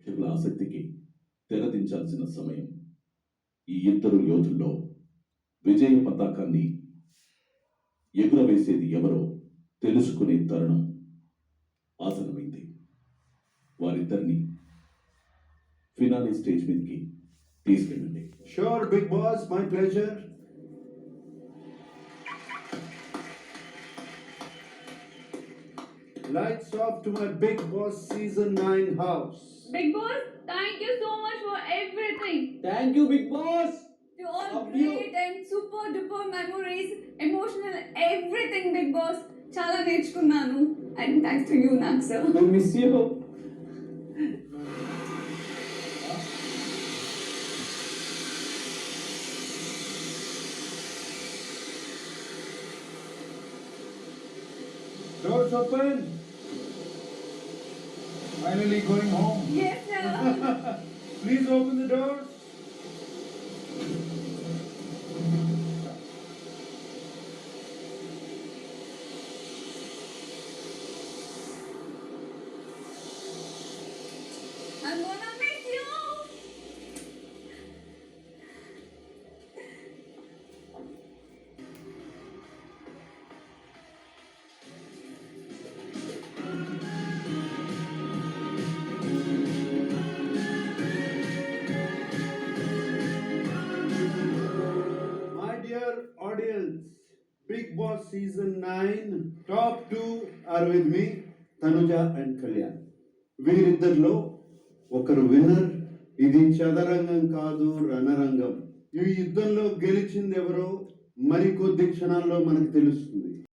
ప్రేక్షకుల ఆసక్తికి తెరదించాల్సిన సమయం. ఈ ఇద్దరు యోధుల్లో విజయ పతాకాన్ని ఎగురవేసేది ఎవరో తెలుసుకునే తరుణం ఆసనమైంది. వారిద్దరిని ఫినాలే స్టేజ్ మీదకి తీసుకెళ్ళండి. Sure Bigg Boss, my pleasure. Lights off to my Big Boss Season 9 house. Big Boss, thank you so much for everything. Thank you, Big Boss. To all Love great and super duper memories, emotional, everything, Big Boss. Chala నేర్చుకున్నాను. And thanks to you, Nak sir. We miss you. Doors open. Finally going home. Yes, sir. Please open the doors. I'm gonna miss you. My dear audience, Big Boss Season 9 top 2 are with me, Tanuja and Kalyan. వీరిద్దరిలో ఒకరు winner. ఇది చదరంగం కాదు, రణరంగం. ఈ యుద్ధంలో గెలిచింది ఎవరో మరికొద్ది క్షణాల్లో మనకు తెలుస్తుంది.